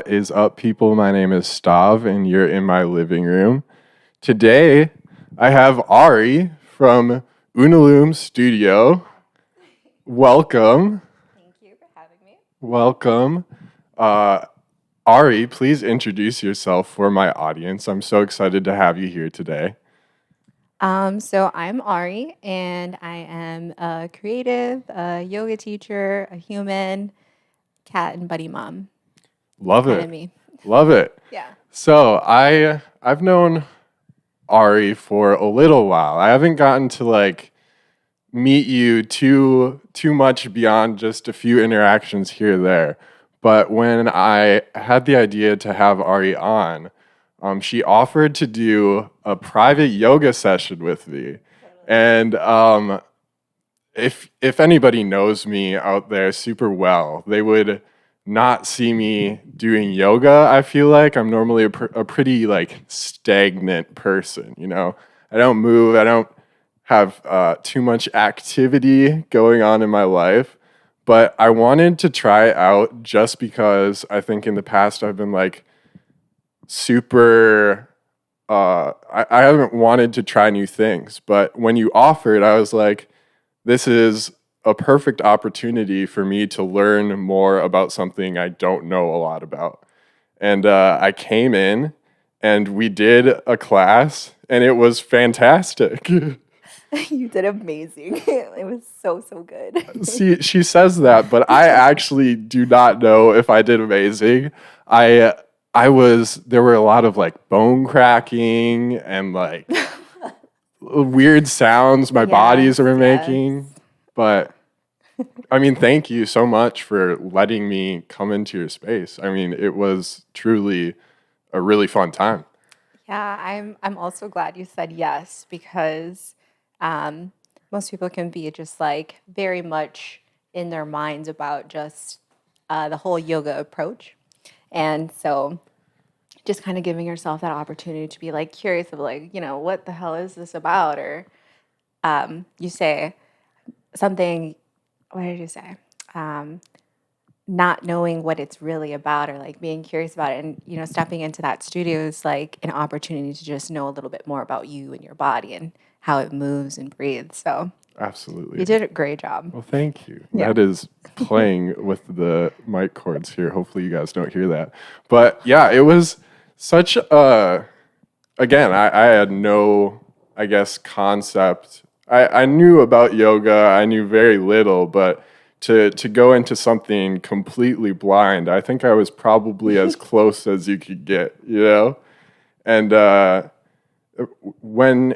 What is up, people? My name is Stahv, and you're in my living room. Today, I have Ari from Unalome Studio. Welcome. Thank you for having me. Welcome. Uh, Ari, please introduce yourself for my audience. I'm so excited to have you here today. So I'm Ari, and I am a creative, a yoga teacher, a human, cat, and buddy mom. Love Kind of it. me. Love it. Yeah. So I've known Ari for a little while. I haven't gotten to meet you too much beyond just a few interactions here or there. But when I had the idea to have Ari on, she offered to do a private yoga session with me. And if anybody knows me out there super well, they would not see me doing yoga. I feel like I'm normally a pretty stagnant person. I don't move. I don't have too much activity going on in my life. But I wanted to try it out just because I think in the past I've been super. I haven't wanted to try new things, but when you offered, I was like, this is a perfect opportunity for me to learn more about something I don't know a lot about. And I came in and we did a class and it was fantastic. You did amazing. It was so good. See, she says that, but I actually do not know if I did amazing. I there were a lot of bone cracking and weird sounds my bodies were making. But I mean, thank you so much for letting me come into your space. I mean, it was truly a really fun time. Yeah, I'm also glad you said yes because um, most people can be just very much in their minds about just the whole yoga approach, and so just kind of giving yourself that opportunity to be curious of what the hell is this about, or you say something. What did you say? Um, Not knowing what it's really about, or being curious about it, and stepping into that studio is like an opportunity to just know a little bit more about you and your body and how it moves and breathes. So Absolutely. you did a great job. Well, thank you. Yeah. That is playing with the mic cords here. Hopefully, you guys don't hear that. But yeah, it was such a, again, I had no, I guess, concept. I knew about yoga, I knew very little, but to go into something completely blind, I think I was probably as close as you could get. And when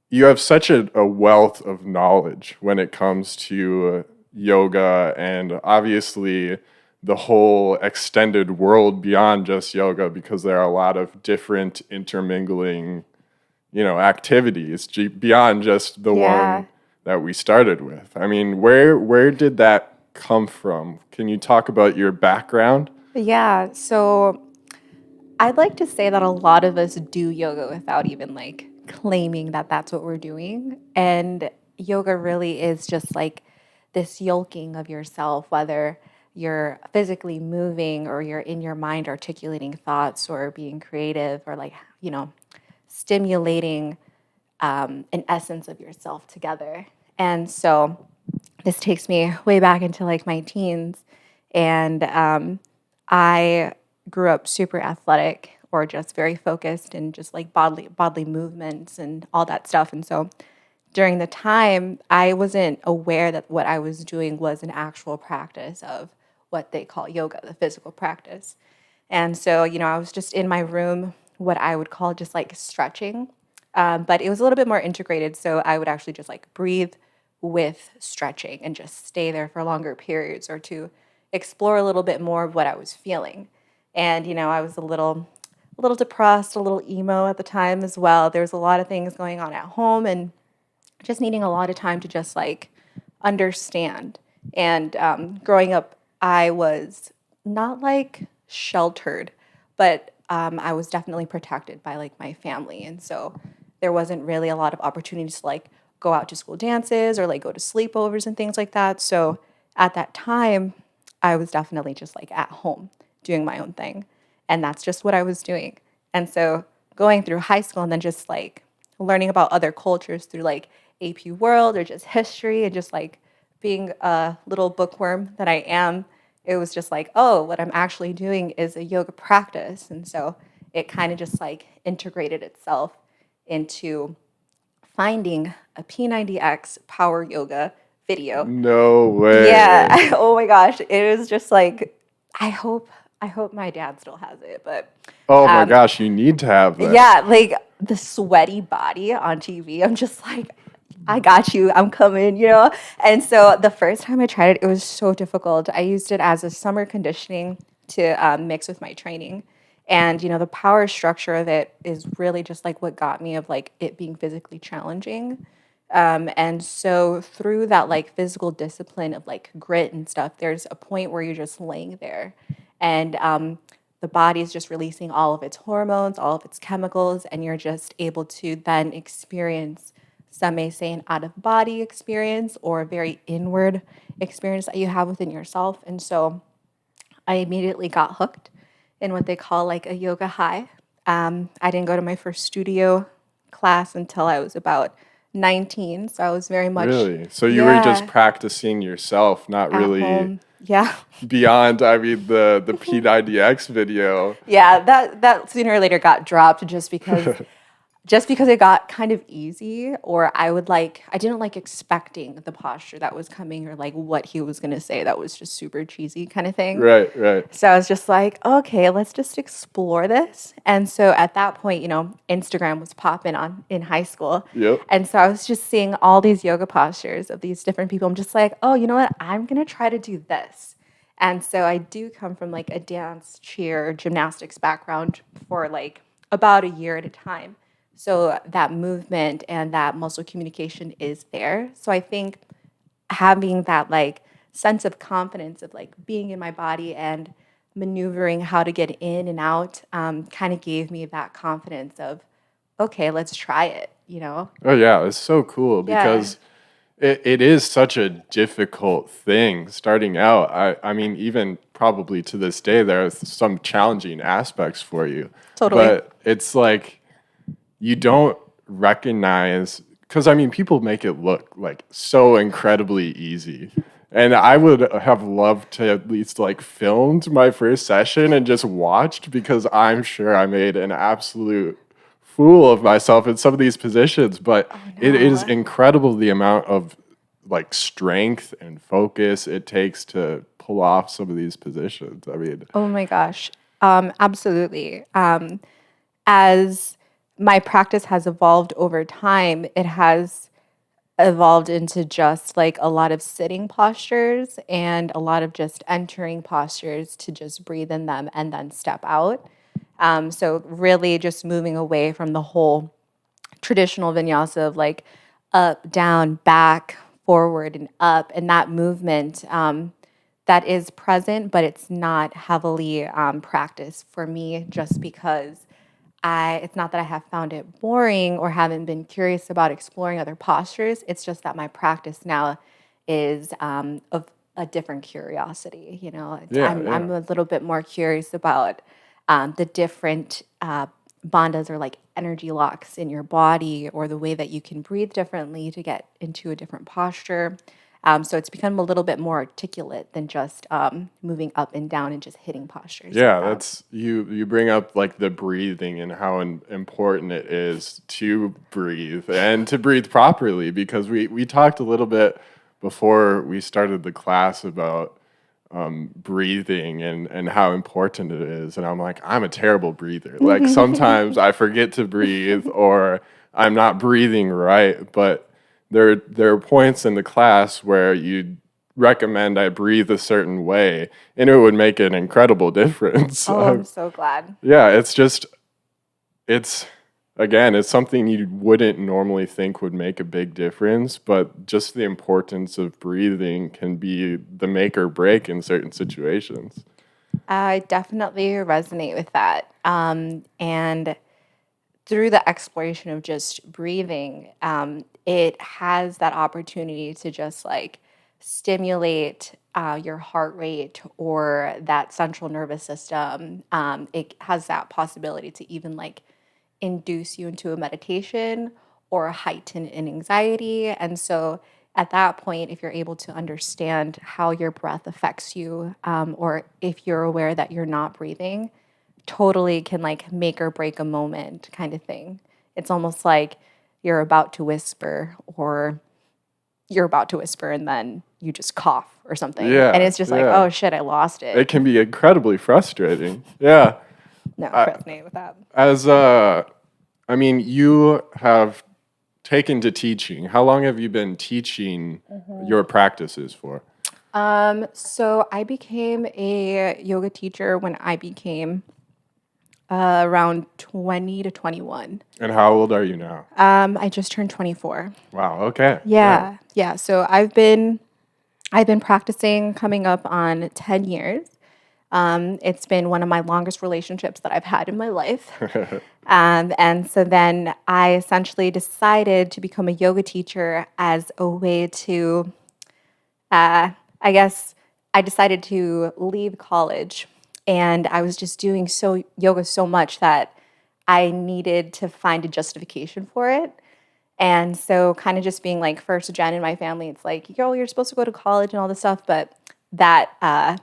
you have such a wealth of knowledge when it comes to yoga and obviously the whole extended world beyond just yoga, because there are a lot of different intermingling activities beyond just the one that we started with. I mean, where did that come from? Can you talk about your background? Yeah. So I'd like to say that a lot of us do yoga without even claiming that that's what we're doing. And yoga really is just this yoking of yourself, whether you're physically moving or you're in your mind articulating thoughts or being creative or stimulating an essence of yourself together. And so this takes me way back into my teens. And I grew up super athletic or just very focused and just bodily movements and all that stuff. And so during the time, I wasn't aware that what I was doing was an actual practice of what they call yoga, the physical practice. And so, I was just in my room, what I would call just stretching. But it was a little bit more integrated. So I would actually just breathe with stretching and just stay there for longer periods or to explore a little bit more of what I was feeling. And, I was a little depressed, a little emo at the time as well. There was a lot of things going on at home and just needing a lot of time to just understand. And growing up, I was not sheltered, but I was definitely protected by my family. And so there wasn't really a lot of opportunities to go out to school dances or go to sleepovers and things like that. So at that time, I was definitely just at home doing my own thing. And that's just what I was doing. And so going through high school and then just like learning about other cultures through like AP World or just history and just like being a little bookworm that I am, it was just like, oh, what I'm actually doing is a yoga practice. And so it kind of just like integrated itself into finding a P90X power yoga video. No way. Yeah. Oh my gosh. It was just like, I hope my dad still has it, but Oh my gosh, you need to have that. yeah, like the sweaty body on TV. I'm just like, I got you. I'm coming, you know? And so the first time I tried it, it was so difficult. I used it as a summer conditioning to mix with my training. And, you know, the power structure of it is really just like what got me of like it being physically challenging. And so through that like physical discipline of like grit and stuff, there's a point where you're just laying there and the body is just releasing all of its hormones, all of its chemicals, and you're just able to then experience, some may say an out of body experience or a very inward experience that you have within yourself. And so I immediately got hooked in what they call like a yoga high. I didn't go to my first studio class until I was about 19, so I was very much Really? So you were just practicing yourself, not at really home. Yeah. beyond, I mean, the P90X video. Yeah, that sooner or later got dropped just because it got kind of easy, or I didn't like expecting the posture that was coming or like what he was going to say that was just super cheesy kind of thing. Right, right. So I was just like, okay, let's just explore this. And so at that point, you know, Instagram was popping on in high school. Yep. And so I was just seeing all these yoga postures of these different people. I'm just like, oh, you know what? I'm going to try to do this. And so I do come from like a dance, cheer, gymnastics background for like about a year at a time. So that movement and that muscle communication is there. So I think having that like sense of confidence of like being in my body and maneuvering how to get in and out kind of gave me that confidence of, okay, let's try it, you know? Oh yeah, it's so cool Yeah. because it is such a difficult thing starting out. I mean, even probably to this day, there are some challenging aspects for you. Totally. But it's like you don't recognize, because I mean, people make it look like so incredibly easy. And I would have loved to at least like filmed my first session and just watched, because I'm sure I made an absolute fool of myself in some of these positions. But it is no. incredible the amount of like strength and focus it takes to pull off some of these positions. I mean, Oh my gosh. Absolutely. As my practice has evolved over time, it has evolved into just like a lot of sitting postures and a lot of just entering postures to just breathe in them and then step out. So really just moving away from the whole traditional vinyasa of like up, down, back, forward, and up, and that movement that is present, but it's not heavily practiced for me just because it's not that I have found it boring or haven't been curious about exploring other postures. It's just that my practice now is of a different curiosity. You know, I'm a little bit more curious about the different bandhas or like energy locks in your body, or the way that you can breathe differently to get into a different posture. So it's become a little bit more articulate than just moving up and down and just hitting postures. yeah, that's you bring up like the breathing and how important it is to breathe and to breathe properly, because we talked a little bit before we started the class about breathing and how important it is. And I'm like, I'm a terrible breather. Like sometimes I forget to breathe or I'm not breathing right. But there are points in the class where you recommend I breathe a certain way, and it would make an incredible difference. Oh, I'm so glad. Yeah, it's again, it's something you wouldn't normally think would make a big difference, but just the importance of breathing can be the make or break in certain situations. I definitely resonate with that. And through the exploration of just breathing, it has that opportunity to just like stimulate your heart rate or that central nervous system. It has that possibility to even like induce you into a meditation or heighten an anxiety. And so at that point, if you're able to understand how your breath affects you, or if you're aware that you're not breathing, totally can like make or break a moment kind of thing. It's almost like you're about to whisper, or you're about to whisper and then you just cough or something. Yeah, And it's just like, yeah. oh shit, I lost it. It can be incredibly frustrating. Yeah. No, I- resonate with that. As I mean, you have taken to teaching. How long have you been teaching your practices for? So I became a yoga teacher when I became around 20 to 21. And how old are you now? I just turned 24. Wow. Okay. Yeah. So I've been practicing coming up on 10 years. It's been one of my longest relationships that I've had in my life. And so then I essentially decided to become a yoga teacher as a way to, I guess I decided to leave college, and I was just doing yoga so much that I needed to find a justification for it. And so kind of just being like first gen in my family, it's like, yo, you're supposed to go to college and all this stuff. But that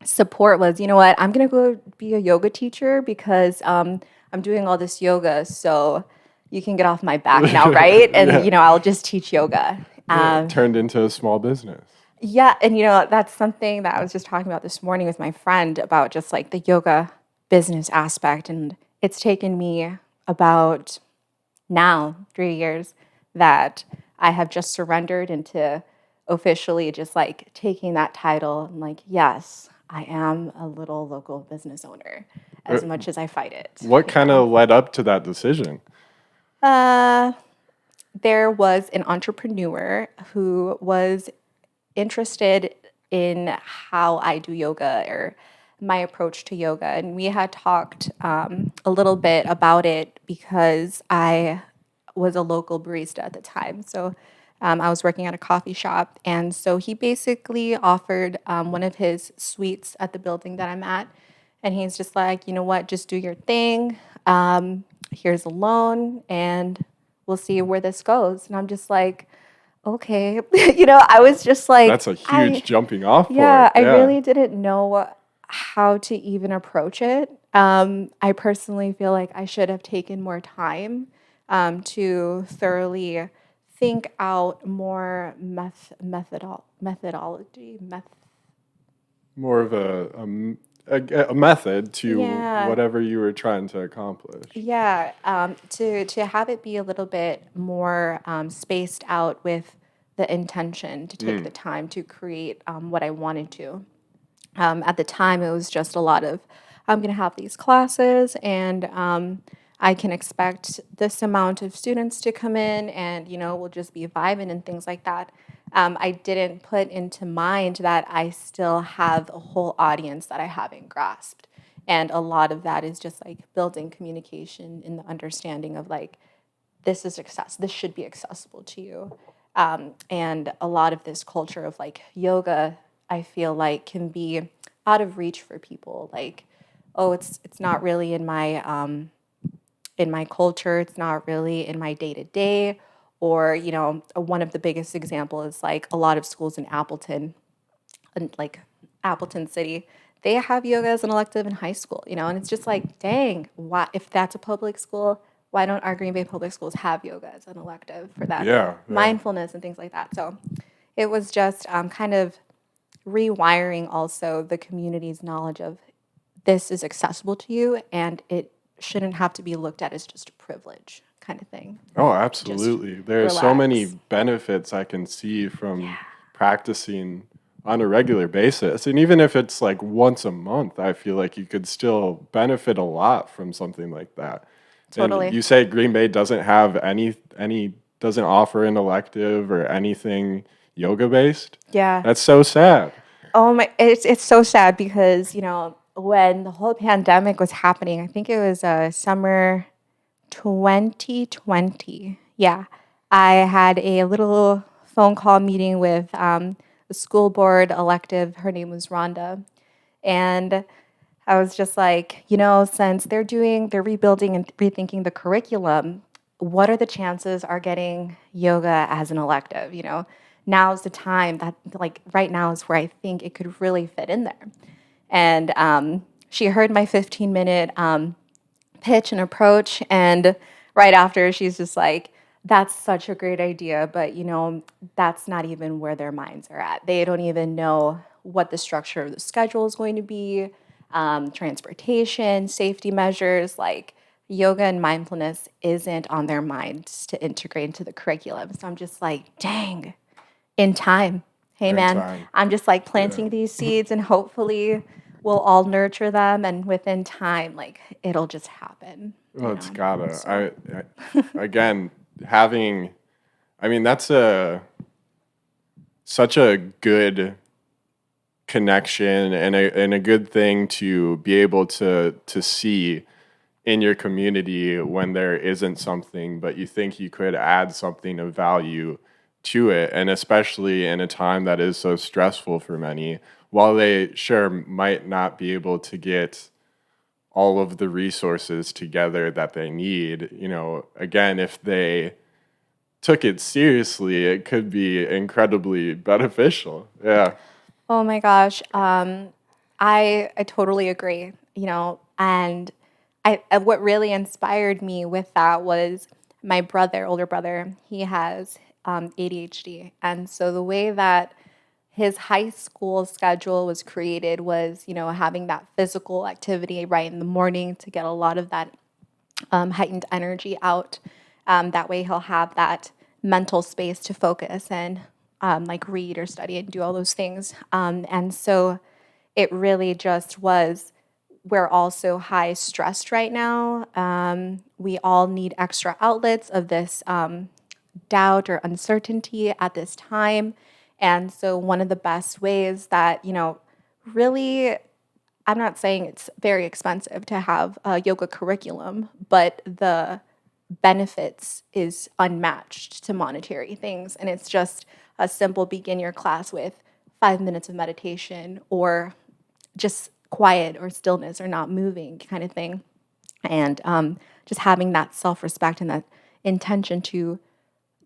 support was, you know what, I'm going to go be a yoga teacher because I'm doing all this yoga. So you can get off my back now, right? And, I'll just teach yoga. Yeah, turned into a small business. Yeah, and that's something that I was just talking about this morning with my friend about just like the yoga business aspect. And it's taken me about now 3 years that I have just surrendered into officially just like taking that title and like, yes, I am a little local business owner as much as I fight it. What kind of led up to that decision? There was an entrepreneur who was interested in how I do yoga or my approach to yoga. And we had talked a little bit about it because I was a local barista at the time. So I was working at a coffee shop. And so he basically offered one of his suites at the building that I'm at. And he's just like, you know what, just do your thing. Here's a loan and we'll see where this goes. And I'm just like, okay. I was just like, That's a huge jumping off point. Yeah, I really didn't know how to even approach it. I personally feel like I should have taken more time to thoroughly think out more methodology. More of a method to whatever you were trying to accomplish. Yeah, to have it be a little bit more spaced out with the intention to take the time to create what I wanted to. At the time, it was just a lot of, I'm going to have these classes and I can expect this amount of students to come in and, we'll just be vibing and things like that. I didn't put into mind that I still have a whole audience that I haven't grasped. And a lot of that is just like building communication in the understanding of like, this should be accessible to you. And a lot of this culture of like yoga, I feel like can be out of reach for people. Like, oh, it's not really in my culture. It's not really in my day to day. Or one of the biggest examples is like a lot of schools in Appleton, like Appleton City, they have yoga as an elective in high school. And it's just like, dang, why if that's a public school? Why don't our Green Bay public schools have yoga as an elective for that mindfulness and things like that? So it was just kind of rewiring also the community's knowledge of this is accessible to you and it shouldn't have to be looked at as just a privilege kind of thing. Oh, absolutely. There are so many benefits I can see from practicing on a regular basis. And even if it's like once a month, I feel like you could still benefit a lot from something like that. Totally. And you say Green Bay doesn't have doesn't offer an elective or anything yoga based? Yeah. That's so sad. Oh my, it's so sad because, when the whole pandemic was happening, I think it was summer 2020. Yeah. I had a little phone call meeting with the school board elective. Her name was Rhonda. And I was just like, since they're rebuilding and rethinking the curriculum, what are the chances are getting yoga as an elective? Now's the time that, like, right now is where I think it could really fit in there. And she heard my 15-minute pitch and approach. And right after, she's just like, that's such a great idea. But, that's not even where their minds are at. They don't even know what the structure of the schedule is going to be, transportation, safety measures, like yoga and mindfulness isn't on their minds to integrate into the curriculum. So I'm just like, dang, in time. Hey, In man, time. I'm just like planting these seeds and hopefully we'll all nurture them. And within time, like it'll just happen. Well, it's So, gotta. Again, having, I mean, that's such a good connection and a good thing to be able to see in your community when there isn't something, but you think you could add something of value to it. And especially in a time that is so stressful for many, while they sure might not be able to get all of the resources together that they need, again, if they took it seriously, it could be incredibly beneficial. Yeah. oh my gosh, I totally agree. And what really inspired me with that was my older brother. He has ADHD, and so the way that his high school schedule was created was, having that physical activity right in the morning to get a lot of that heightened energy out. That way, he'll have that mental space to focus and like read or study and do all those things. And so it really just was. We're all so high stressed right now. We all need extra outlets of this doubt or uncertainty at this time. And so, one of the best ways that, really, I'm not saying it's very expensive to have a yoga curriculum, but the benefits is unmatched to monetary things. And it's just a simple beginner class with 5 minutes of meditation or just quiet or stillness or not moving kind of thing. And just having that self respect and that intention to,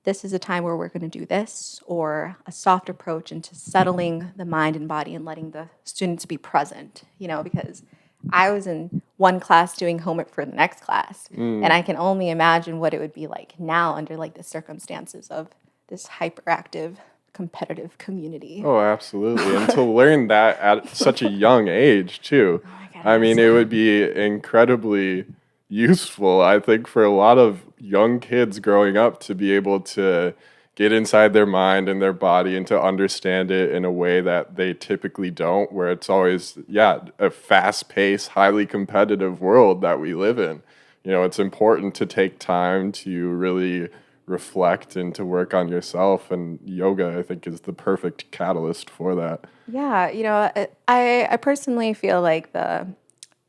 this is a time where we're going to do this, or a soft approach into settling the mind and body and letting the students be present, because I was in one class doing homework for the next class, and I can only imagine what it would be like now under like the circumstances of this hyperactive, competitive community. Oh, absolutely. And to learn that at such a young age, too. Oh my I mean, goodness. it would be incredibly useful, I think, for a lot of young kids growing up to be able to get inside their mind and their body and to understand it in a way that they typically don't, where it's always, a fast-paced, highly competitive world that we live in. It's important to take time to really reflect and to work on yourself, and yoga, I think, is the perfect catalyst for that. Yeah, I personally feel like the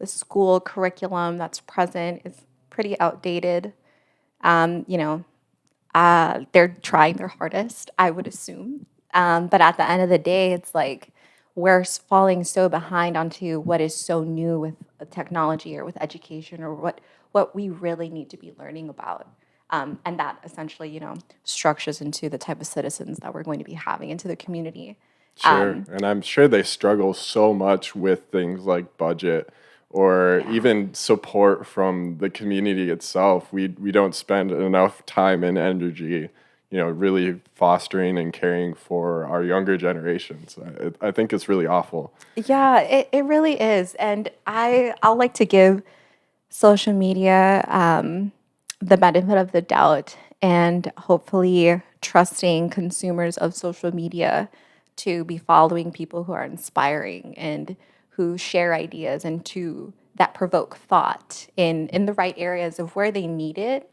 school curriculum that's present is pretty outdated. Um, you know, they're trying their hardest, I would assume. But at the end of the day, it's like we're falling so behind onto what is so new with technology or with education or what we really need to be learning about. And that essentially, structures into the type of citizens that we're going to be having into the community. Sure. And I'm sure they struggle so much with things like budget or Yeah. even support from the community itself. We don't spend enough time and energy, really fostering and caring for our younger generations. I think it's really awful. Yeah, it really is. And I'll like to give social media the benefit of the doubt and hopefully trusting consumers of social media to be following people who are inspiring and who share ideas and to that provoke thought in the right areas of where they need it.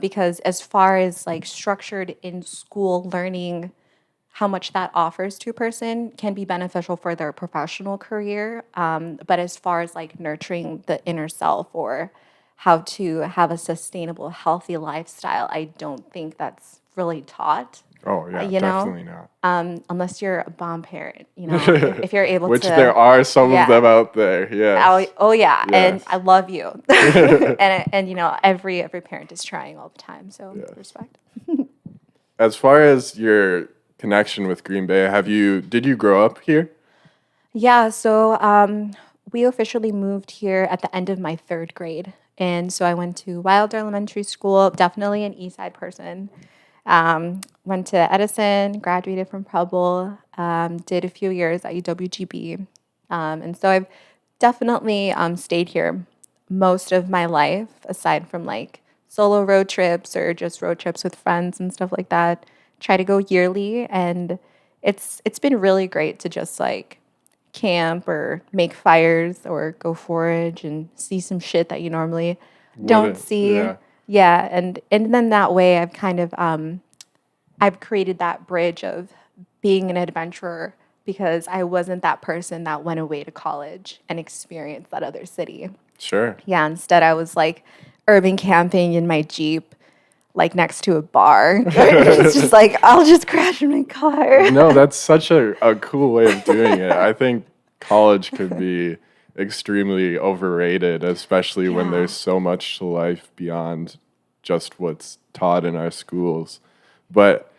Because as far as like structured in school learning, how much that offers to a person can be beneficial for their professional career. But as far as like nurturing the inner self or how to have a sustainable, healthy lifestyle, I don't think that's really taught. Oh yeah, you know, definitely not. unless you're a bomb parent, if you're able Which to, there are some of them yeah. out there. Oh, Yes. oh yeah, and I Yes. love you. And every parent is trying all the time, so Yes. respect. As far as your connection with Green Bay, did you grow up here? Yeah, so we officially moved here at the end of my third grade. And so I went to Wilder Elementary School, definitely an East Side person. Went to Edison, graduated from Preble, did a few years at UWGB. And so I've definitely stayed here most of my life, aside from like solo road trips or just road trips with friends and stuff like that. Try to go yearly, and it's been really great to just like camp or make fires or go forage and see some shit that you normally don't Wouldn't. see. Yeah. Yeah, and then that way I've kind of I've created that bridge of being an adventurer because I wasn't that person that went away to college and experienced that other city. Sure. Yeah, instead I was like urban camping in my Jeep, like next to a bar. It's just like, I'll just crash in my car. No, that's such a cool way of doing it. I think college could be extremely overrated, especially when Yeah. there's so much to life beyond just what's taught in our schools. But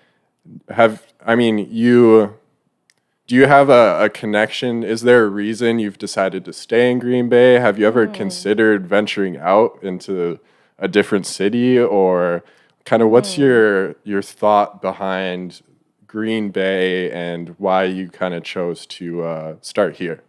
do you have a connection? Is there a reason you've decided to stay in Green Bay? Have you ever considered venturing out into a different city, or kind of what's your thought behind Green Bay and why you kind of chose to start here?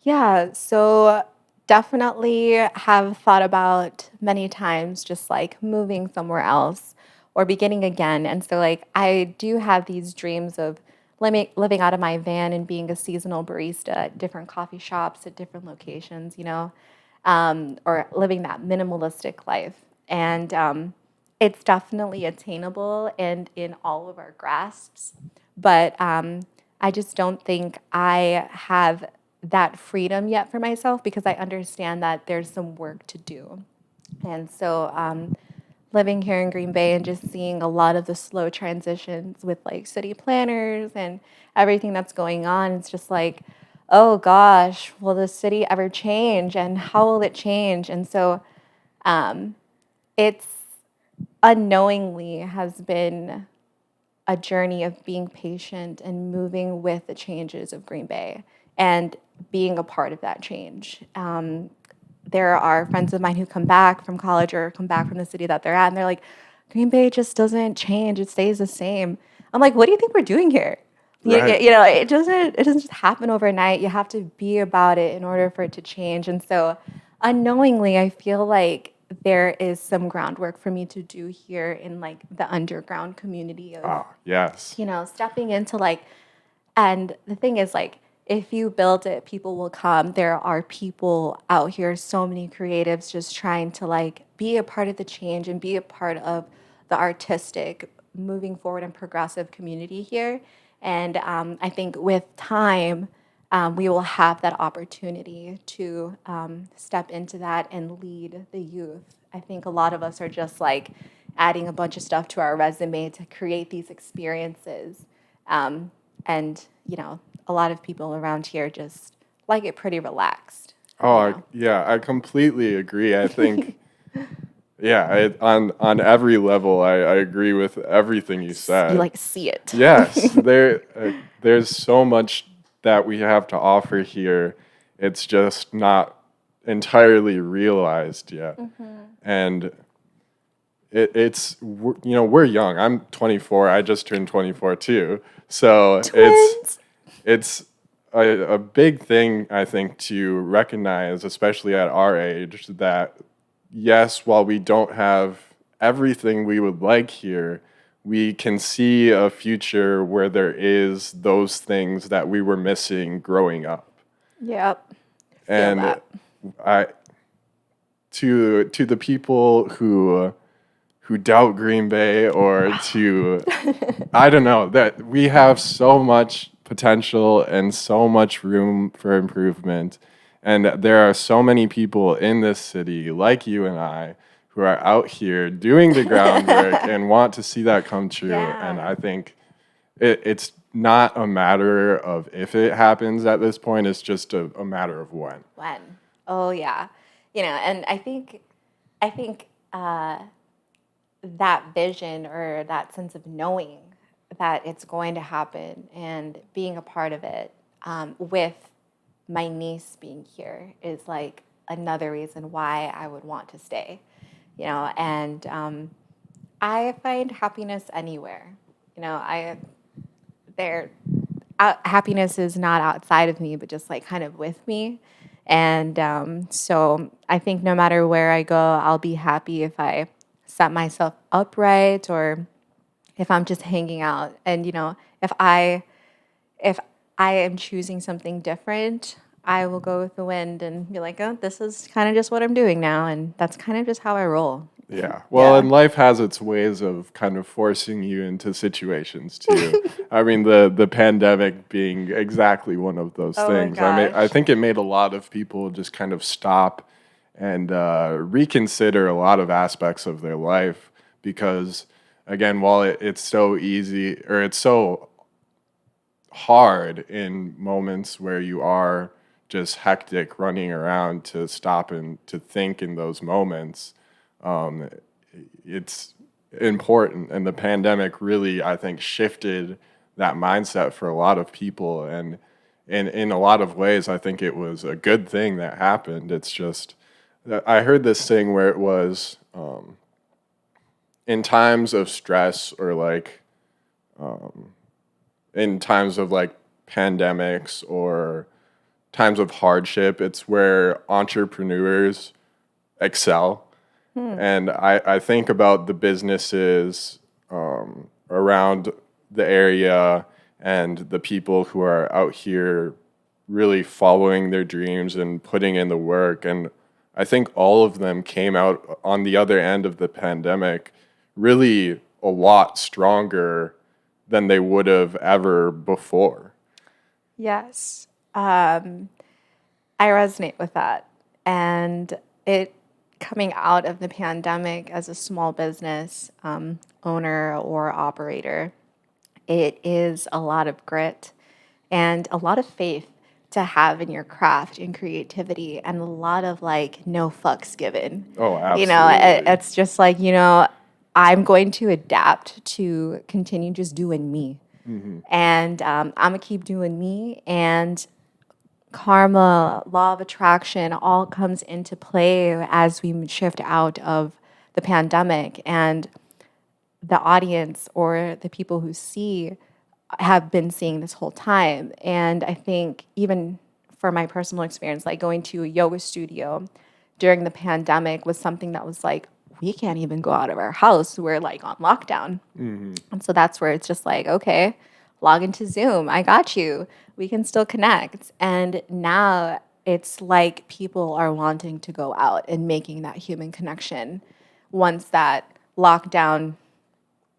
Yeah, so definitely have thought about many times just like moving somewhere else or beginning again. And so, like, I do have these dreams of living out of my van and being a seasonal barista at different coffee shops at different locations, or living that minimalistic life. And it's definitely attainable and in all of our grasps. But I just don't think I have that freedom yet for myself because I understand that there's some work to do. And so living here in Green Bay and just seeing a lot of the slow transitions with like city planners and everything that's going on, it's just like, oh gosh, will the city ever change and how will it change? And so it's unknowingly has been a journey of being patient and moving with the changes of Green Bay and being a part of that change. There are friends of mine who come back from college or come back from the city that they're at, and they're like, Green Bay just doesn't change; it stays the same. I'm like, what do you think we're doing here? Right. It doesn't just happen overnight. You have to be about it in order for it to change. And so, unknowingly, I feel like there is some groundwork for me to do here in like the underground community of Oh, yes. stepping into like, and the thing is like, if you build it, people will come. There are people out here, so many creatives just trying to like be a part of the change and be a part of the artistic, moving forward and progressive community here. And I think with time, we will have that opportunity to step into that and lead the youth. I think a lot of us are just like adding a bunch of stuff to our resume to create these experiences. And a lot of people around here just like it pretty relaxed. Oh, You know, yeah, I completely agree. I think, yeah, on every level, I agree with everything you you said. like see it. Yes, there's so much that we have to offer here. It's just not entirely realized yet, and we're young. I'm 24. I just turned 24 too. So Twins. it's a big thing, I think, to recognize, especially at our age, that yes, while we don't have everything we would like here, we can see a future where there is those things that we were missing growing up. Yep. Feel And that. I to the people who doubt Green Bay, or to I don't know, that we have so much potential and so much room for improvement. And there are so many people in this city like you and I who are out here doing the groundwork and want to see that come true. Yeah. And I think it's not a matter of if it happens at this point, it's just a matter of when. When? Oh yeah. And I think that vision or that sense of knowing that it's going to happen and being a part of it, with my niece being here, is like another reason why I would want to stay. And I find happiness anywhere. Happiness is not outside of me, but just like kind of with me. And so I think no matter where I go, I'll be happy if I set myself upright or if I'm just hanging out. And if I am choosing something different, I will go with the wind and be like, oh, this is kind of just what I'm doing now, and that's kind of just how I roll. Yeah. Well, and life has its ways of kind of forcing you into situations too. I mean, the pandemic being exactly one of those things. I think it made a lot of people just kind of stop and reconsider a lot of aspects of their life because, again, while it's so easy or it's so hard in moments where you are just hectic running around to stop and to think in those moments, it's important. And the pandemic really, I think, shifted that mindset for a lot of people. And in a lot of ways, I think it was a good thing that happened. It's just, I heard this thing where it was in times of stress or like in times of like pandemics or times of hardship, it's where entrepreneurs excel. And I think about the businesses around the area and the people who are out here really following their dreams and putting in the work. And I think all of them came out on the other end of the pandemic really a lot stronger than they would have ever before. Yes. I resonate with that. And it coming out of the pandemic as a small business owner or operator, it is a lot of grit and a lot of faith to have in your craft and creativity and a lot of like no fucks given. Oh, absolutely. It's just like, I'm going to adapt to continue just doing me. Mm-hmm. And I'm going to keep doing me. And karma, law of attraction, all comes into play as we shift out of the pandemic. And the audience or the people who see have been seeing this whole time. And I think even for my personal experience, like going to a yoga studio during the pandemic was something that was like, we can't even go out of our house. We're like on lockdown. Mm-hmm. And so that's where it's just like, okay, log into Zoom. I got you. We can still connect. And now it's like people are wanting to go out and making that human connection. Once that lockdown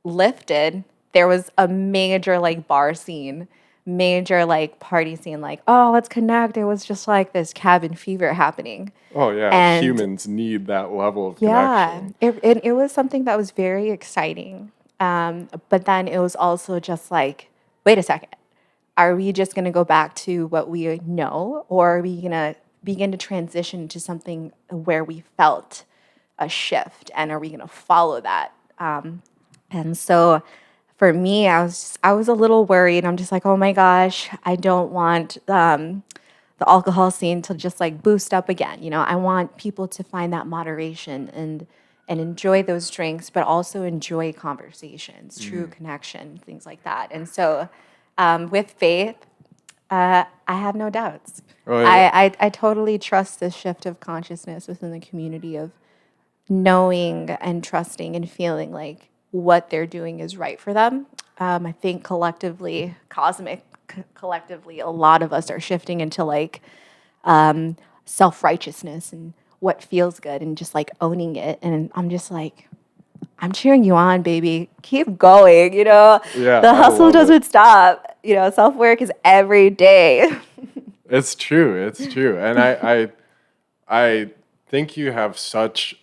lifted, there was a major like bar scene, major like party scene, like, oh, let's connect. It was just like this cabin fever happening. Oh yeah, and humans need that level of connection. Yeah, it was something that was very exciting. But then it was also just like, wait a second. Are we just going to go back to what we know, or are we going to begin to transition to something where we felt a shift, and are we going to follow that? And so for me, I was a little worried. I'm just like, oh my gosh, I don't want the alcohol scene to just like boost up again. I want people to find that moderation and enjoy those drinks, but also enjoy conversations, true connection, things like that. And so with faith, I have no doubts. Oh, yeah. I totally trust this shift of consciousness within the community of knowing and trusting and feeling like what they're doing is right for them. I think collectively, collectively, a lot of us are shifting into like self-righteousness and what feels good and just like owning it. And I'm just like, I'm cheering you on, baby. Keep going, Yeah, the hustle doesn't stop. Self-work is every day. It's true. And I think you have such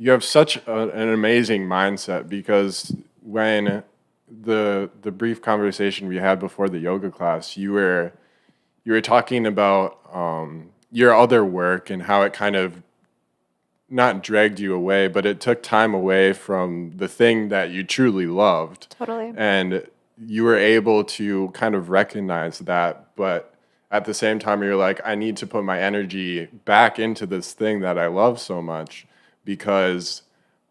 you have such an amazing mindset, because when the brief conversation we had before the yoga class, you were talking about your other work and how it kind of not dragged you away, but it took time away from the thing that you truly loved. Totally. And you were able to kind of recognize that, but at the same time, you're like, I need to put my energy back into this thing that I love so much, because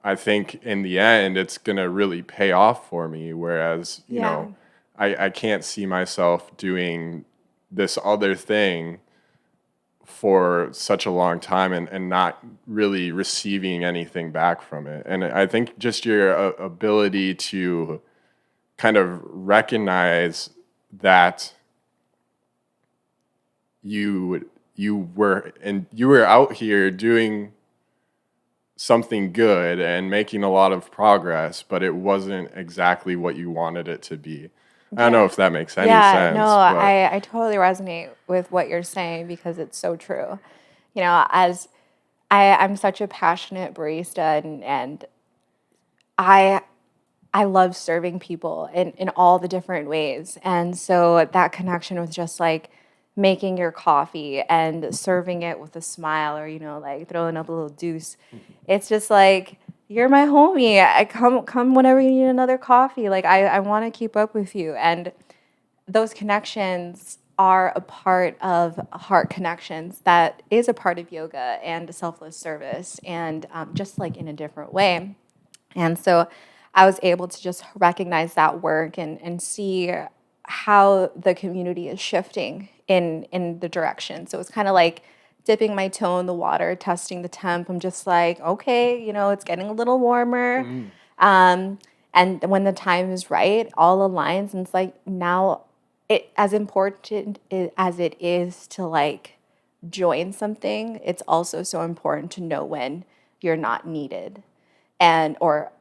I think in the end, it's going to really pay off for me. Whereas, you know, I can't see myself doing this other thing for such a long time and not really receiving anything back from it. And I think just your ability to kind of recognize that you were out here doing something good and making a lot of progress, but it wasn't exactly what you wanted it to be. I don't know if that makes any sense. No, I totally resonate with what you're saying, because it's so true. You know, as I'm such a passionate barista, and I love serving people in all the different ways. And so that connection with just like making your coffee and serving it with a smile, or, you know, like throwing up a little deuce. It's just like, you're my homie. I come whenever you need another coffee. Like I want to keep up with you. And those connections are a part of heart connections that is a part of yoga and selfless service, and just like in a different way. And so I was able to just recognize that work and see how the community is shifting in the direction. So it's kind of like dipping my toe in the water, testing the temp. I'm just like, okay, you know, it's getting a little warmer. And when the time is right, all aligns. And it's like, now, it as important as it is to like join something, it's also so important to know when you're not needed, and or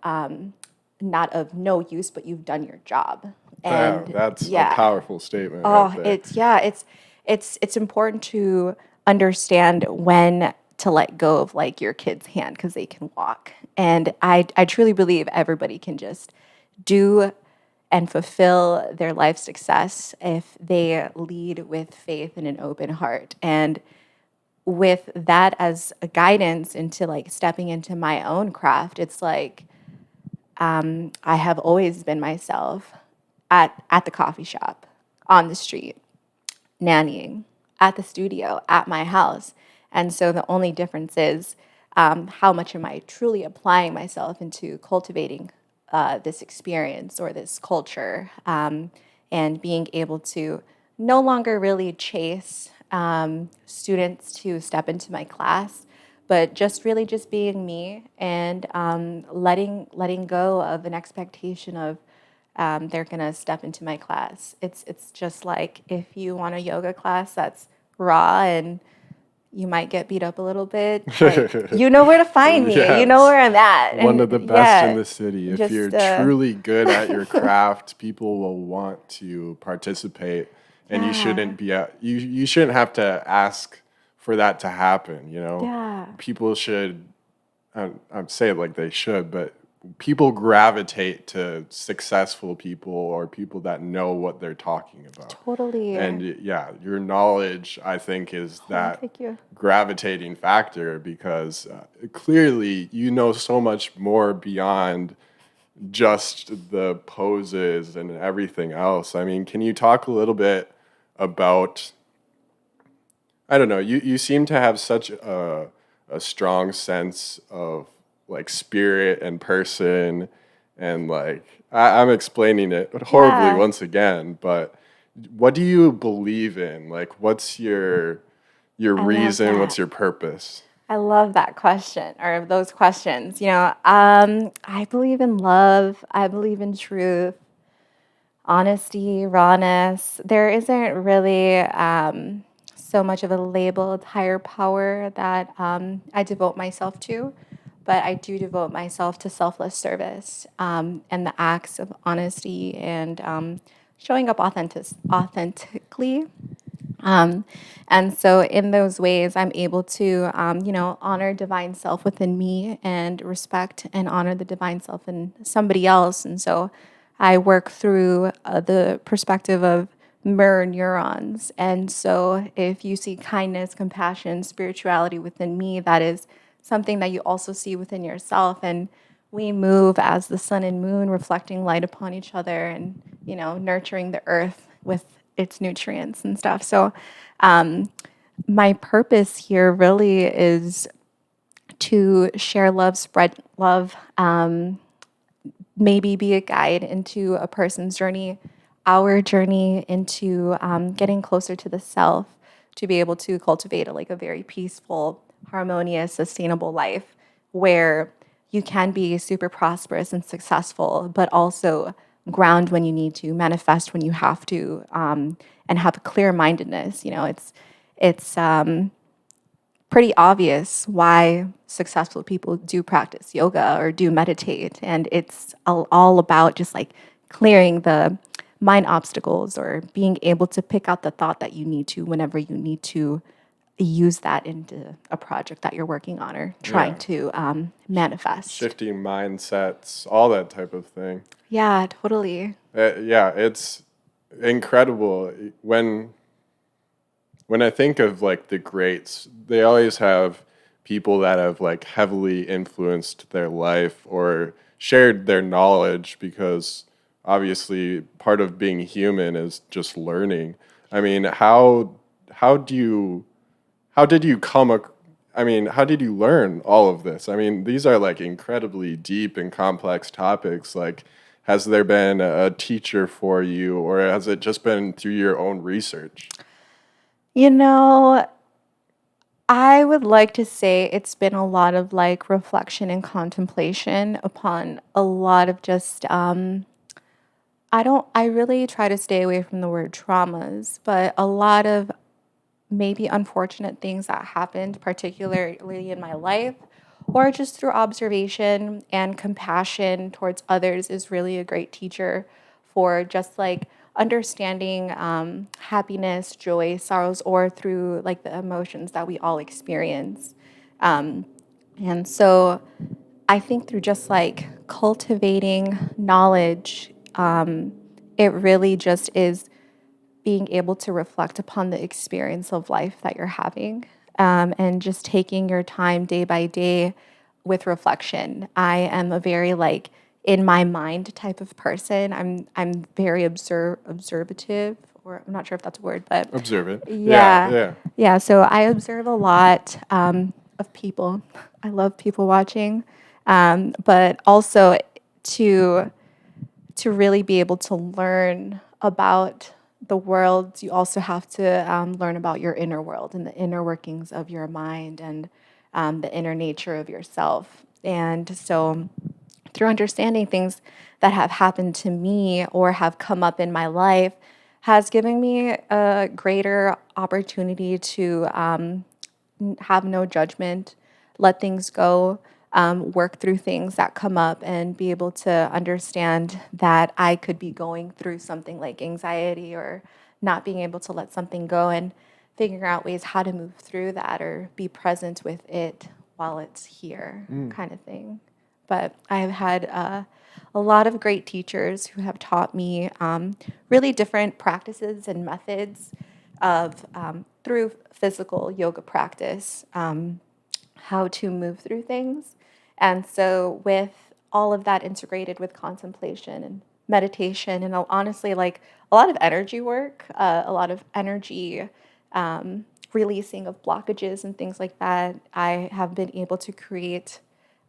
not of no use, but you've done your job. And that's a powerful statement. Oh, right there. it's important to understand when to let go of like your kid's hand, because they can walk. And I truly believe everybody can just do and fulfill their life success if they lead with faith and an open heart. And with that as a guidance into like stepping into my own craft, it's like, I have always been myself at the coffee shop, on the street, nannying, at the studio, at my house. And so the only difference is how much am I truly applying myself into cultivating this experience or this culture, and being able to no longer really chase students to step into my class, but just really just being me, and letting go of an expectation of they're gonna step into my class. It's just like, if you want a yoga class that's raw and you might get beat up a little bit, like, you know where to find me. You know where I'm at. One of the best in the city. If you're truly good at your craft, people will want to participate, and you shouldn't be you shouldn't have to ask for that to happen. You know, people should. I'd say it like they should, but people gravitate to successful people or people that know what they're talking about. Totally. And yeah, your knowledge, I think, is that gravitating factor, because clearly you know so much more beyond just the poses and everything else. I mean, can you talk a little bit about, I don't know, you seem to have such a strong sense of like spirit and person, and like I'm explaining it horribly once again, but what do you believe in? Like, what's your reason? What's your purpose? I love that question, or those questions. You know, I believe in love. I believe in truth, honesty, rawness. There isn't really so much of a labeled higher power that I devote myself to, but I do devote myself to selfless service, and the acts of honesty, and showing up authentically. And so in those ways, I'm able to, honor divine self within me and respect and honor the divine self in somebody else. And so I work through the perspective of mirror neurons. And so if you see kindness, compassion, spirituality within me, that is something that you also see within yourself. And we move as the sun and moon, reflecting light upon each other and, nurturing the earth with its nutrients and stuff. So my purpose here really is to share love, spread love, maybe be a guide into a person's journey, our journey into getting closer to the self, to be able to cultivate a very peaceful, harmonious, sustainable life where you can be super prosperous and successful, but also ground when you need to, manifest when you have to, and have a clear mindedness. It's pretty obvious why successful people do practice yoga or do meditate. And it's all about just like clearing the mind obstacles or being able to pick out the thought that you need to whenever you need to use that into a project that you're working on or trying to manifest. Shifting mindsets, all that type of thing. Yeah, totally. Yeah, it's incredible. When I think of like the greats, they always have people that have like heavily influenced their life or shared their knowledge, because obviously part of being human is just learning. I mean, how do you how did you how did you learn all of this? I mean, these are like incredibly deep and complex topics. Like, has there been a teacher for you, or has it just been through your own research? You know, I would like to say it's been a lot of like reflection and contemplation upon a lot of just I really try to stay away from the word traumas, but a lot of maybe unfortunate things that happened, particularly in my life, or just through observation and compassion towards others, is really a great teacher for just like understanding happiness, joy, sorrows, or through like the emotions that we all experience. And so I think through just like cultivating knowledge, it really just is being able to reflect upon the experience of life that you're having, and just taking your time day by day with reflection. I am a very like in my mind type of person. I'm very observative, or I'm not sure if that's a word, but Observant. Yeah, yeah, yeah. yeah. So I observe a lot of people. I love people watching, but also to really be able to learn about the world, you also have to learn about your inner world and the inner workings of your mind and the inner nature of yourself. And so, through understanding things that have happened to me or have come up in my life, has given me a greater opportunity to have no judgment, let things go, work through things that come up, and be able to understand that I could be going through something like anxiety or not being able to let something go, and figuring out ways how to move through that or be present with it while it's here, kind of thing. But I've had a lot of great teachers who have taught me really different practices and methods of through physical yoga practice, how to move through things. And so with all of that integrated with contemplation and meditation and honestly like a lot of energy work, a lot of energy releasing of blockages and things like that, I have been able to create,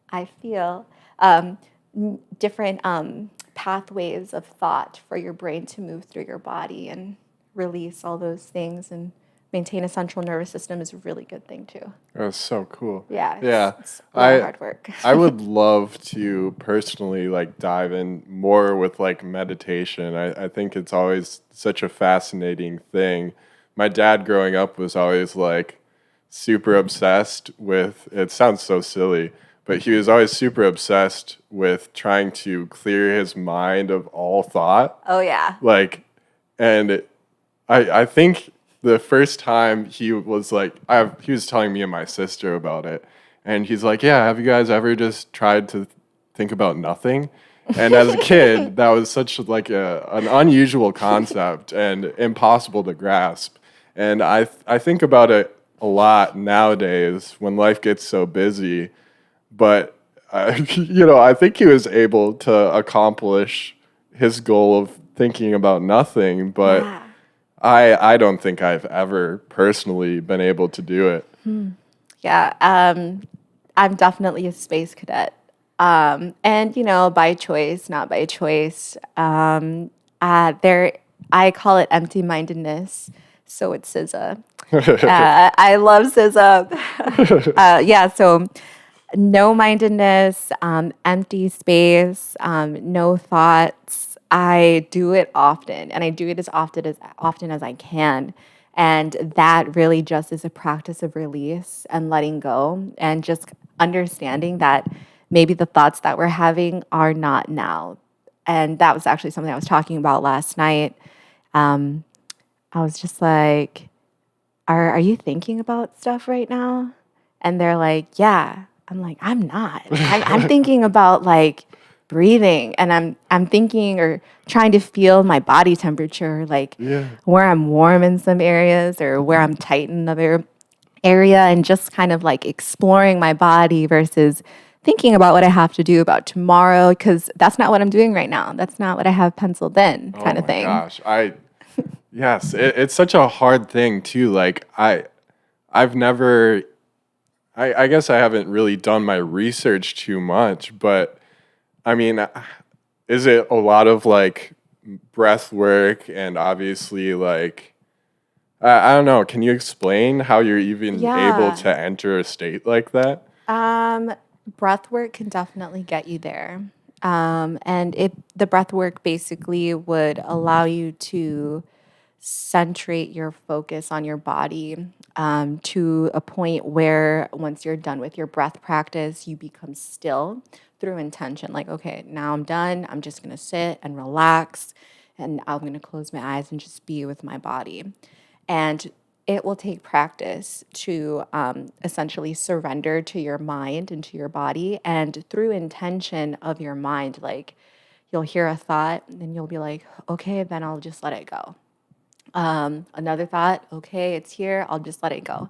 I feel, different pathways of thought for your brain to move through your body and release all those things and maintain a central nervous system is a really good thing too. That's so cool. Yeah, Yeah. it's a lot of I hard work. I would love to personally like dive in more with like meditation. I think it's always such a fascinating thing. My dad growing up was always like super obsessed with, it sounds so silly, but he was always super obsessed with trying to clear his mind of all thought. Oh yeah. Like, and I think the first time he was like, he was telling me and my sister about it, and he's like, "Yeah, have you guys ever just tried to think about nothing?" And as a kid, that was such like an unusual concept and impossible to grasp. And I think about it a lot nowadays when life gets so busy. But I think he was able to accomplish his goal of thinking about nothing. But Yeah. I don't think I've ever personally been able to do it. Yeah. I'm definitely a space cadet. And by choice, not by choice. I call it empty-mindedness. So it's SZA. I love SZA. Yeah. So no mindedness, empty space, no thoughts. I do it often, and I do it as often as I can. And that really just is a practice of release and letting go, and just understanding that maybe the thoughts that we're having are not now. And that was actually something I was talking about last night. I was just like, are you thinking about stuff right now? And they're like, yeah. I'm like, I'm not. I'm thinking about like breathing, and I'm thinking or trying to feel my body temperature, like Yeah. where I'm warm in some areas or where I'm tight in another area, and just kind of like exploring my body versus thinking about what I have to do about tomorrow, because that's not what I'm doing right now. That's not what I have penciled in, kind Oh of my thing. gosh. Yes, it's such a hard thing too. Like I've never, I guess I haven't really done my research too much, but I mean, is it a lot of like breath work and obviously like, I don't know. Can you explain how you're even able Yeah. to enter a state like that? Breath work can definitely get you there. And the breath work basically would allow you to centrate your focus on your body, to a point where once you're done with your breath practice, you become still through intention. Like, okay, now I'm done. I'm just going to sit and relax, and I'm going to close my eyes and just be with my body. And it will take practice to essentially surrender to your mind and to your body. And through intention of your mind, like you'll hear a thought and you'll be like, okay, then I'll just let it go. Another thought, okay, it's here, I'll just let it go.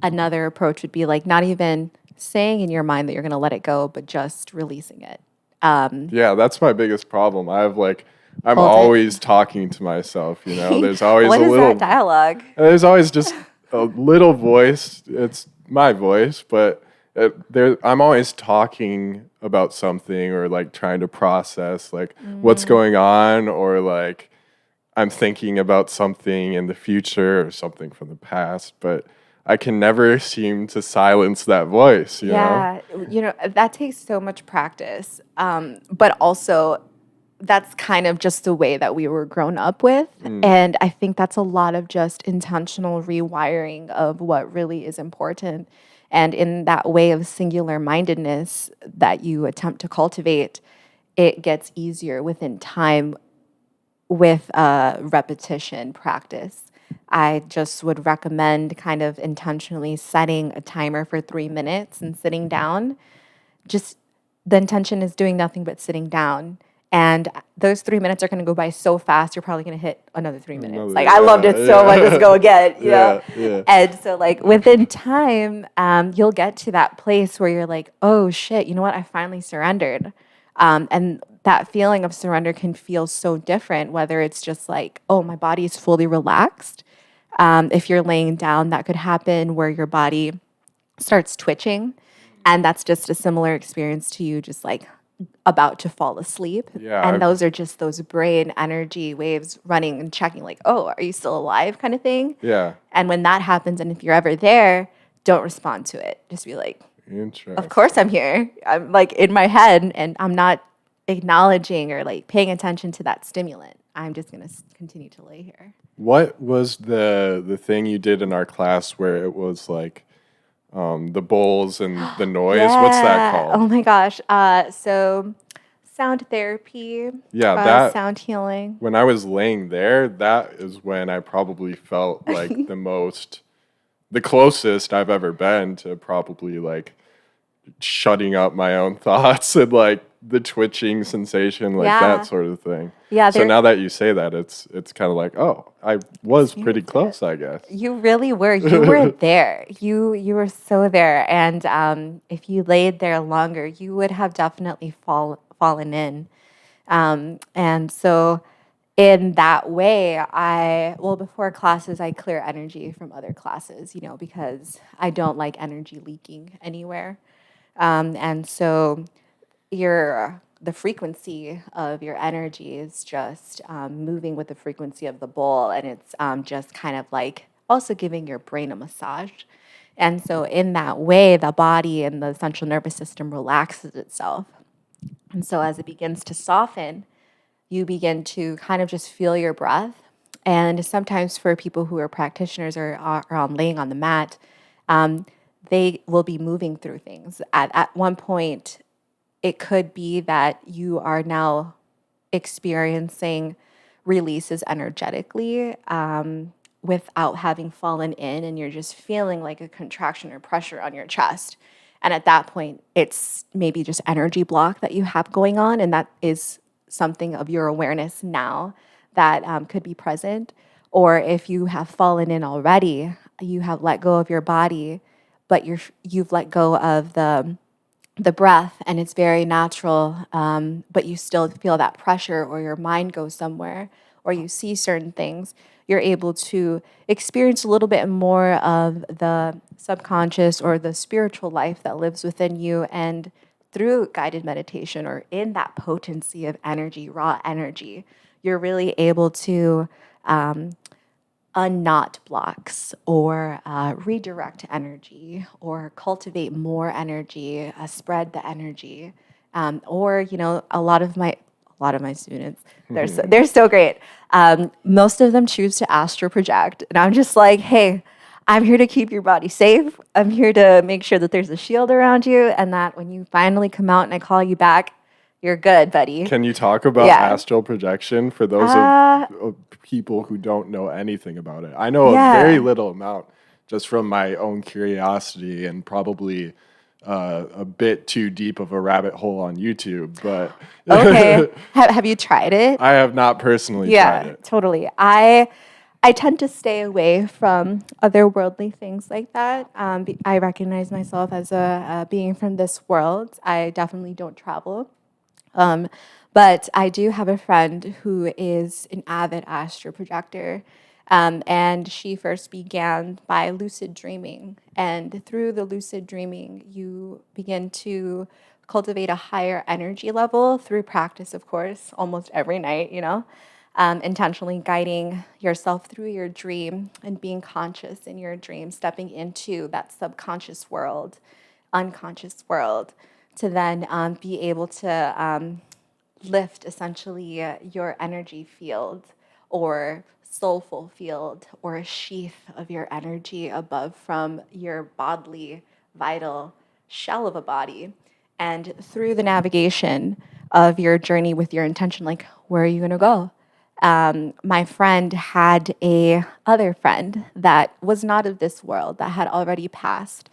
Another approach would be like not even saying in your mind that you're going to let it go, but just releasing it. Yeah, that's my biggest problem. I'm Hold it. always talking to myself, There's always What a is that little dialogue? There's always just a little voice. It's my voice, but I'm always talking about something or like trying to process like what's going on, or like I'm thinking about something in the future or something from the past, but I can never seem to silence that voice, Yeah, that takes so much practice. But also, that's kind of just the way that we were grown up with. And I think that's a lot of just intentional rewiring of what really is important. And in that way of singular mindedness that you attempt to cultivate, it gets easier within time with repetition practice. I just would recommend kind of intentionally setting a timer for 3 minutes and sitting down. Just the intention is doing nothing but sitting down. And those 3 minutes are going to go by so fast, you're probably going to hit another 3 minutes. Like, I loved it so much, let's go again, Yeah. And so, like, within time, you'll get to that place where you're like, oh shit, you know what? I finally surrendered. And that feeling of surrender can feel so different, whether it's just like, oh, my body is fully relaxed. If you're laying down, that could happen where your body starts twitching. And that's just a similar experience to you just like about to fall asleep. Yeah, And those are just those brain energy waves running and checking, like, oh, are you still alive kind of thing? yeah. And when that happens, and if you're ever there, don't respond to it. Just be like, Interesting. of course I'm here. I'm like in my head, and I'm not acknowledging or like paying attention to that stimulant. I'm just going to continue to lay here. What was the thing you did in our class where it was like the bowls and the noise? What's that Yeah. Oh called? my gosh. So sound therapy, Yeah, that sound healing. when I was laying there, that is when I probably felt like the closest I've ever been to probably like shutting up my own thoughts and like the twitching sensation, like Yeah. that sort of thing. Yeah, So now that you say that, it's kind of like, oh, I was pretty Experienced close, I guess. You really were. You were there. You were so there. And if you laid there longer, you would have definitely fallen in. And so in that way, before classes, I clear energy from other classes, because I don't like energy leaking anywhere. And so the frequency of your energy is just moving with the frequency of the bowl, and it's just kind of like also giving your brain a massage. And so in that way, the body and the central nervous system relaxes itself. And so as it begins to soften, you begin to kind of just feel your breath. And sometimes for people who are practitioners or are laying on the mat, they will be moving through things. At one point, it could be that you are now experiencing releases energetically without having fallen in, and you're just feeling like a contraction or pressure on your chest. And at that point, it's maybe just energy block that you have going on, and that is something of your awareness now that could be present. Or if you have fallen in already, you have let go of your body, but you've let go of the breath, and it's very natural, but you still feel that pressure, or your mind goes somewhere, or you see certain things, you're able to experience a little bit more of the subconscious or the spiritual life that lives within you. And through guided meditation or in that potency of energy, raw energy, you're really able to unknot blocks or redirect energy or cultivate more energy, spread the energy. Or a lot of my students, they're so great. Most of them choose to astral project, and I'm just like, hey, I'm here to keep your body safe. I'm here to make sure that there's a shield around you, and that when you finally come out and I call you back, you're good, buddy. Can you talk about astral projection for those of people who don't know anything about it? I know a very little amount just from my own curiosity, and probably a bit too deep of a rabbit hole on YouTube. But okay, have you tried it? I have not personally tried it. Totally. I tend to stay away from otherworldly things like that. I recognize myself as a being from this world. I definitely don't travel. But I do have a friend who is an avid astral projector, and she first began by lucid dreaming. And through the lucid dreaming, you begin to cultivate a higher energy level through practice, of course, almost every night, intentionally guiding yourself through your dream and being conscious in your dream, stepping into that subconscious world, unconscious world, to then be able to lift essentially your energy field or soulful field or a sheath of your energy above from your bodily, vital shell of a body. And through the navigation of your journey with your intention, like, where are you going to go? My friend had a other friend that was not of this world, that had already passed.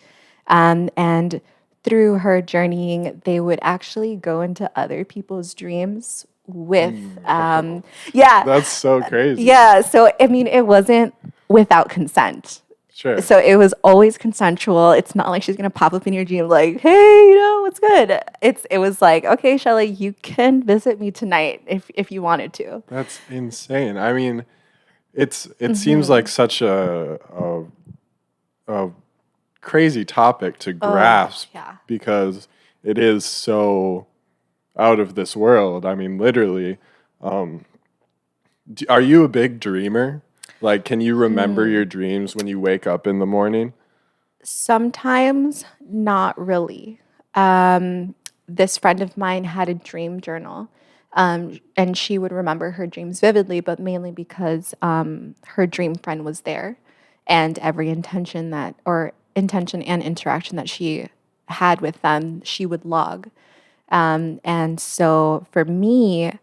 And through her journeying, they would actually go into other people's dreams with, That's so crazy. Yeah, so I mean, it wasn't without consent. Sure. So it was always consensual. It's not like she's gonna pop up in your dream like, hey, what's good? It was like, okay, Shelly, you can visit me tonight if you wanted to. That's insane. I mean, it seems like such a crazy topic to grasp, because it is so out of this world. I mean, literally. Are you a big dreamer? Like, can you remember your dreams when you wake up in the morning? Sometimes, not really. This friend of mine had a dream journal, and she would remember her dreams vividly, but mainly because her dream friend was there, and every intention and interaction that she had with them, she would log. And so for me,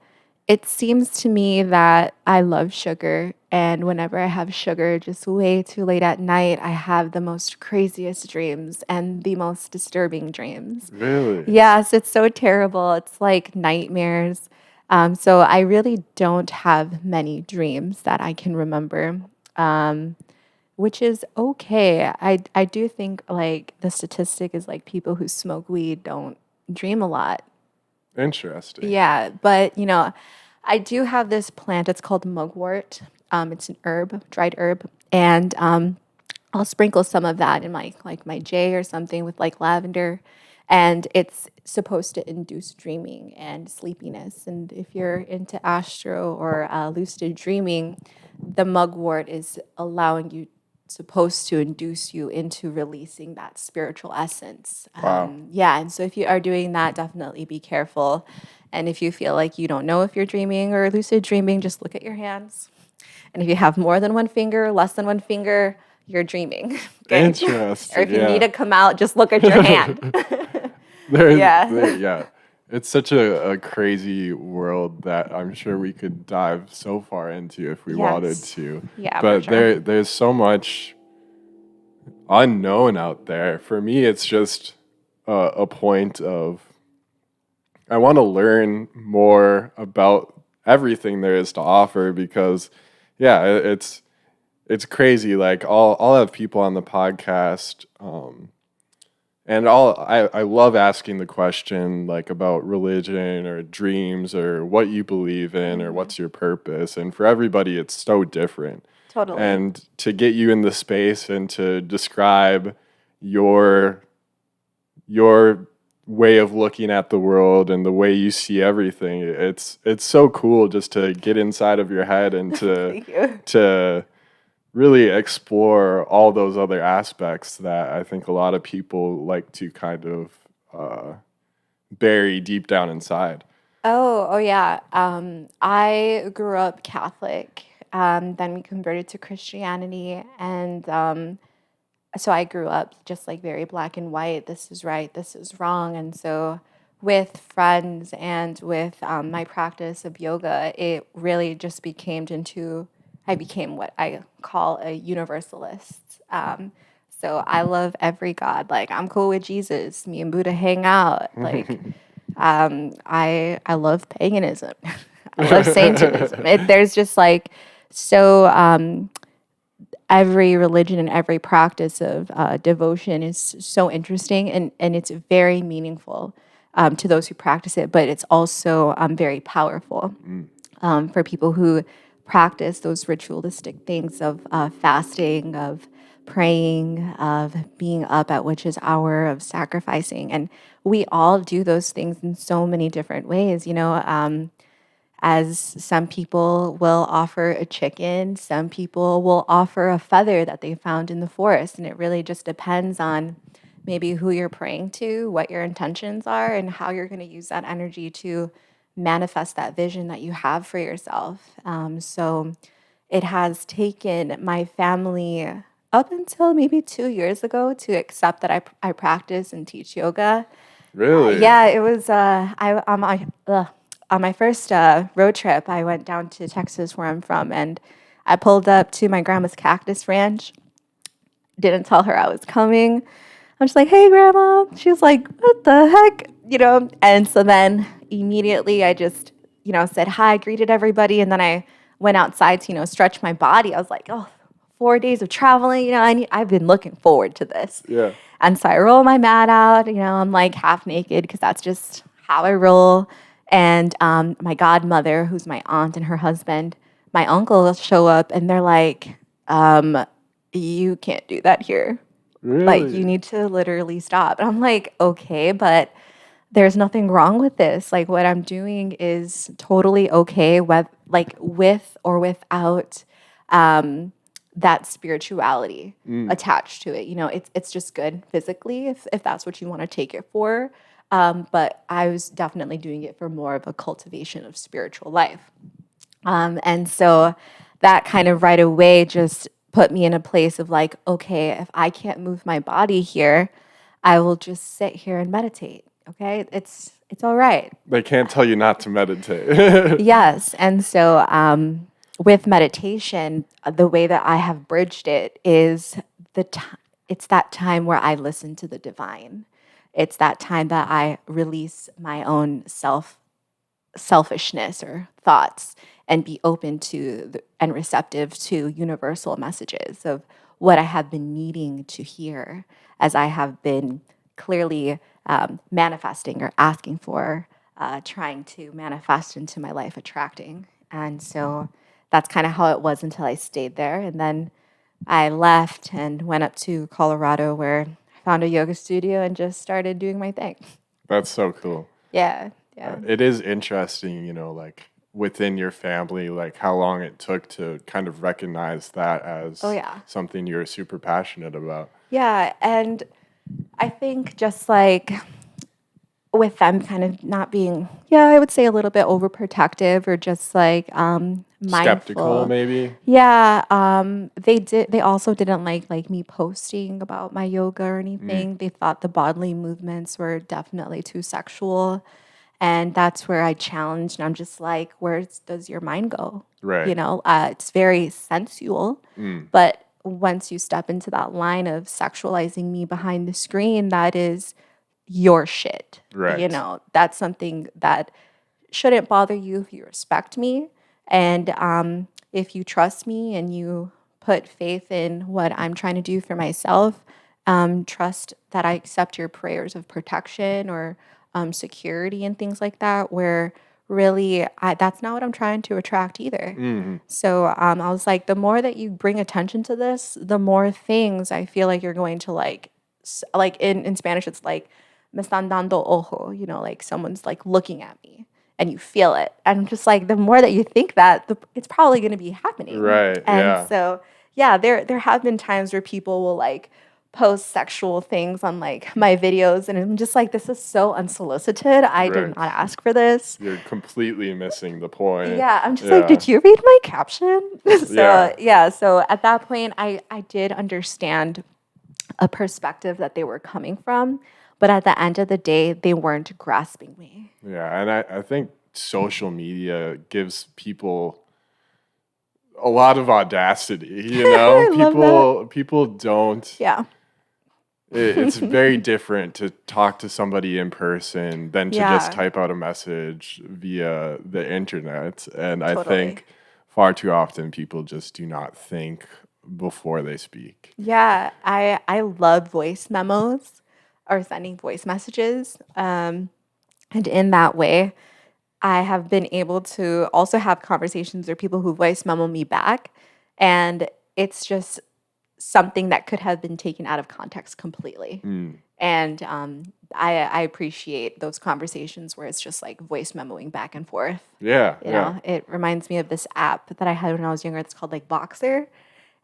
it seems to me that I love sugar. And whenever I have sugar just way too late at night, I have the most craziest dreams and the most disturbing dreams. Really? Yes, it's so terrible. It's like nightmares. So I really don't have many dreams that I can remember, which is okay. I do think like the statistic is like people who smoke weed don't dream a lot. Interesting. Yeah, but I do have this plant. It's called mugwort. It's an herb, dried herb, and I'll sprinkle some of that in my J or something with like lavender, and it's supposed to induce dreaming and sleepiness. And if you're into astro or lucid dreaming, the mugwort is allowing you supposed to induce you into releasing that spiritual essence. Wow. Yeah, and so if you are doing that, definitely be careful. And if you feel like you don't know if you're dreaming or lucid dreaming, just look at your hands. And if you have more than one finger, less than one finger, you're dreaming. Okay? Interesting. Or if you yeah. need to come out, just look at your hand. Yeah. Yeah. It's such a crazy world that I'm sure we could dive so far into if we wanted Yes. to. Yeah, But for sure. there's so much unknown out there. For me, it's just a point of I want to learn more about everything there is to offer because, yeah, it's crazy. Like I'll have people on the podcast, and I love asking the question like about religion or dreams or what you believe in or what's your purpose. And for everybody, it's so different. Totally. And to get you in the space and to describe your way of looking at the world and the way you see everything, it's so cool just to get inside of your head and Thank you. to really explore all those other aspects that I think a lot of people like to kind of bury deep down inside. Oh yeah. I grew up Catholic. Then we converted to Christianity, and so I grew up just like very black and white. This is right, this is wrong. And so with friends and with my practice of yoga, it really just I became what I call a universalist. So I love every God. Like I'm cool with Jesus. Me and Buddha hang out. Like I love paganism. I love Satanism. There's just like so every religion and every practice of devotion is so interesting and it's very meaningful to those who practice it, but it's also very powerful for people who practice those ritualistic things of fasting, of praying, of being up at witch's hour, of sacrificing. And we all do those things in so many different ways, as some people will offer a chicken, some people will offer a feather that they found in the forest. And it really just depends on maybe who you're praying to, what your intentions are, and how you're going to use that energy to manifest that vision that you have for yourself. So it has taken my family up until maybe 2 years ago to accept that I practice and teach yoga. Really? Yeah, it was on my first road trip. I went down to Texas, where I'm from, and I pulled up to my grandma's cactus ranch. Didn't tell her I was coming. I'm just like, "Hey, grandma." She was like, "What the heck?" And so then immediately I just said hi, greeted everybody, and then I went outside to stretch my body. I was like, "Oh, 4 days of traveling. I've been looking forward to this." Yeah. And so I roll my mat out, I'm like half naked because that's just how I roll. And my godmother, who's my aunt, and her husband, my uncle show up and they're like, you can't do that here. Like, Really? you need to literally stop. And I'm like, okay, but there's nothing wrong with this. Like, what I'm doing is totally okay with or without that spirituality attached to it. It's just good physically if that's what you want to take it for. But I was definitely doing it for more of a cultivation of spiritual life. And so that kind of right away just put me in a place of like, okay, if I can't move my body here, I will just sit here and meditate. Okay, it's all right. They can't tell you not to meditate. Yes, and so with meditation, the way that I have bridged it is it's that time where I listen to the divine. It's that time that I release my own selfishness or thoughts and be open to and receptive to universal messages of what I have been needing to hear as I have been clearly manifesting or asking for, trying to manifest into my life, attracting. And so that's kind of how it was until I stayed there. And then I left and went up to Colorado where I found a yoga studio and just started doing my thing. That's so cool. Yeah. It is interesting, like within your family, like how long it took to kind of recognize that as something you're super passionate about. Yeah. And I think just like with them kind of not being, I would say a little bit overprotective or just like mindful. Skeptical, maybe. Yeah, they also didn't like me posting about my yoga or anything. They thought the bodily movements were definitely too sexual, and that's where I challenged. And I'm just like, where does your mind go? Right. It's very sensual, but once you step into that line of sexualizing me behind the screen, that is your shit. Right. That's something that shouldn't bother you if you respect me. And if you trust me and you put faith in what I'm trying to do for myself, trust that I accept your prayers of protection or security and things like that, where really that's not what I'm trying to attract either. So I was like, the more that you bring attention to this, the more things I feel like you're going to like in Spanish, it's like, me están dando ojo, like someone's like looking at me. And you feel it. And I'm just like, the more that you think that, it's probably going to be happening. Right. And so, there have been times where people will like post sexual things on like my videos. And I'm just like, this is so unsolicited. I did not ask for this. You're completely missing the point. Yeah. I'm just like, did you read my caption? So at that point, I did understand a perspective that they were coming from. But at the end of the day, they weren't grasping me. Yeah, and I think social media gives people a lot of audacity, people don't. Yeah. It's very different to talk to somebody in person than to just type out a message via the internet. And I think far too often people just do not think before they speak. Yeah, I love voice memos or sending voice messages. And in that way, I have been able to also have conversations with people who voice memo me back. And it's just something that could have been taken out of context completely. And I appreciate those conversations where it's just like voice memoing back and forth. Yeah. You know, it reminds me of this app that I had when I was younger. It's called like Boxer.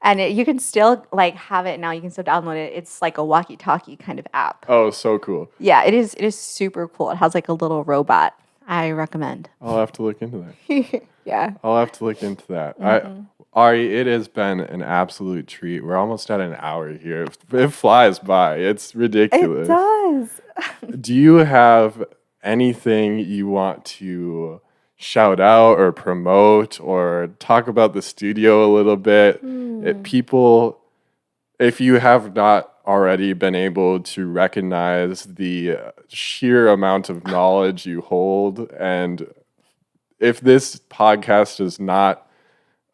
And you can still like have it now. You can still download it. It's like a walkie-talkie kind of app. Oh, so cool. Yeah, it is. It is super cool. It has like a little robot. I recommend. I'll have to look into that. Yeah. I'll have to look into that. Ari, it has been an absolute treat. We're almost at an hour here. It flies by. It's ridiculous. It does. Do you have anything you want to shout out or promote or talk about the studio a little bit? If you have not already been able to recognize the sheer amount of knowledge you hold, and if this podcast is not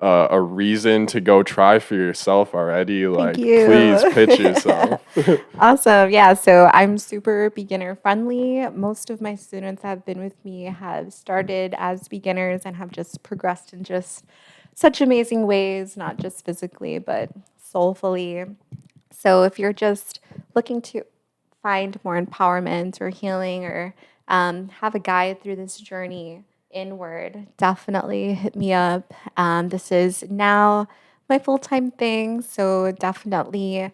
a reason to go try for yourself already, please pitch yourself. Awesome. Yeah. So I'm super beginner friendly. Most of my students that have been with me have started as beginners and have just progressed in just such amazing ways, not just physically, but soulfully. So if you're just looking to find more empowerment or healing or have a guide through this journey inward, definitely hit me up. This is now my full-time thing, so definitely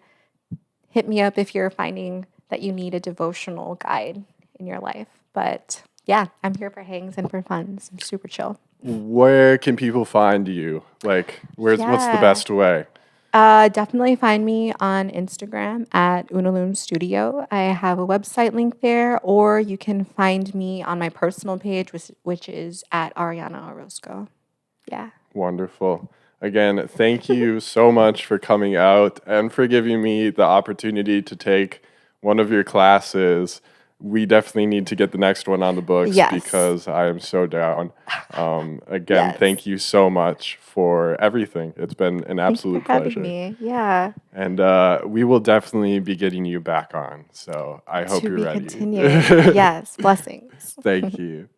hit me up if you're finding that you need a devotional guide in your life. But yeah, I'm here for hangs and for funs. I'm super chill. Where can people find you? What's the best way? Definitely find me on Instagram at Unalome Studio. I have a website link there, or you can find me on my personal page, which is at Ari Orozco. Yeah. Wonderful. Again, thank you so much for coming out and for giving me the opportunity to take one of your classes. We definitely need to get the next one on the books Yes. because I am so down. Again, Yes. thank you so much for everything. It's been an absolute Thank you for pleasure. having me. Yeah. And we will definitely be getting you back on. So I hope To you're be ready. continued. Yes. Blessings. Thank you.